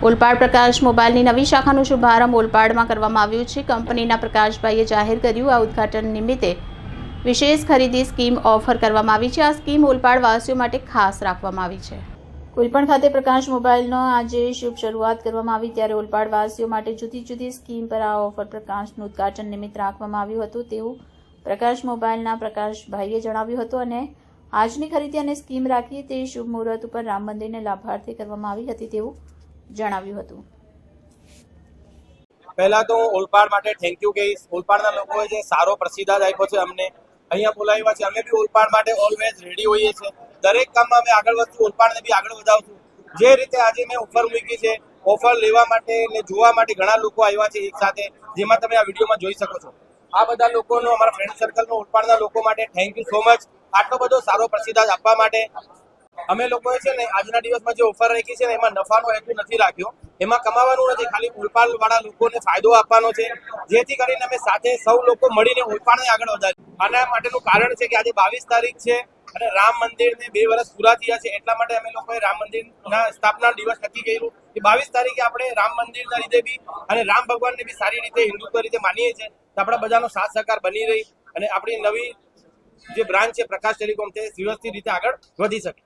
ઓલપાડ પ્રકાશ મોબાઈલની નવી શાખાનો શુભારંભ ઓલપાડમાં કરવામાં આવ્યું છે। કંપનીના પ્રકાશભાઈએ જાહેર કર્યું। આ ઉદ્ઘાટન નિમિત્તે વિશેષ ખરીદી સ્કીમ ઓફર કરવામાં આવી છે। આ સ્કીમ ઓલપાડવાસીઓ માટે ખાસ રાખવામાં આવી છે। કોઈપણ ખાતે પ્રકાશ મોબાઈલનો આજે શુભ શરૂઆત કરવામાં આવી ત્યારે ઓલપાડવાસીઓ માટે જુદી જુદી સ્કીમ પર આ ઓફર પ્રકાશનું ઉદ્ઘાટન નિમિત્તે રાખવામાં આવ્યું હતું તેવું પ્રકાશ મોબાઈલના પ્રકાશભાઈએ જણાવ્યું હતું અને આજની ખરીદી અને સ્કીમ રાખી તે શુભ મુહૂર્ત ઉપર રામ મંદિરને લાભાર્થી કરવામાં આવી હતી તેવું જણાવ્યું હતું। પહેલા તો હું ઓલપાડ માટે થેન્ક યુ કહીશ। ઓલપાડના લોકોએ જે સારો પ્રતિસાદ આપ્યો છે અમને અહીંયા બોલાવ્યા છે। અમે બી ઓલપાડ માટે ઓલવેઝ રેડી હોઈએ છીએ। દરેક કામમાં અમે આગળ વધશું, ઓલપાડને બી આગળ વધાવશું। જે રીતે આજે મેં ઓફર મૂકી છે, ઓફર લેવા માટે ને જોવા માટે ઘણા લોકો આવ્યા છે એક સાથે, જેમાં તમે આ વિડીયોમાં જોઈ શકો છો। આ બધા લોકોનો, અમારા ફ્રેન્ડ સર્કલનો, ઓલપાડના લોકો માટે થેન્ક યુ સો મચ। આટલો બધો સારો પ્રતિસાદ આપવા માટે અમે લોકોએ છે ને આજના દિવસમાં જે ઓફર રાખી છે ને એમાં નફાનો હેતુ નથી રાખ્યો, એમાં કમાવાનું નથી, ખાલી ઓલપાડ વાળા લોકોને ફાયદો આપવાનો છે, જેથી કરીને અમે સાથે સૌ લોકો મળીને ઓલપાડને આગળ વધારીએ। આના માટેનું કારણ છે કે આજે 22 તારીખ છે અને રામ મંદિરને 2 વર્ષ પૂરા થયા છે, એટલા માટે અમે લોકોએ રામ મંદિરના સ્થાપના દિવસ નક્કી કર્યું કે 22 તારીખે આપણે રામ મંદિરના લીધે બી અને રામ ભગવાનને બી સારી રીતે હિન્દુત્વ રીતે માનીએ છીએ, તો આપણા બધાનો સાથ સહકાર બની રહી અને આપણી નવી જે બ્રાન્ચ છે પ્રકાશ ટેલિકોમ તે વ્યવસ્થિત રીતે આગળ વધી શકે।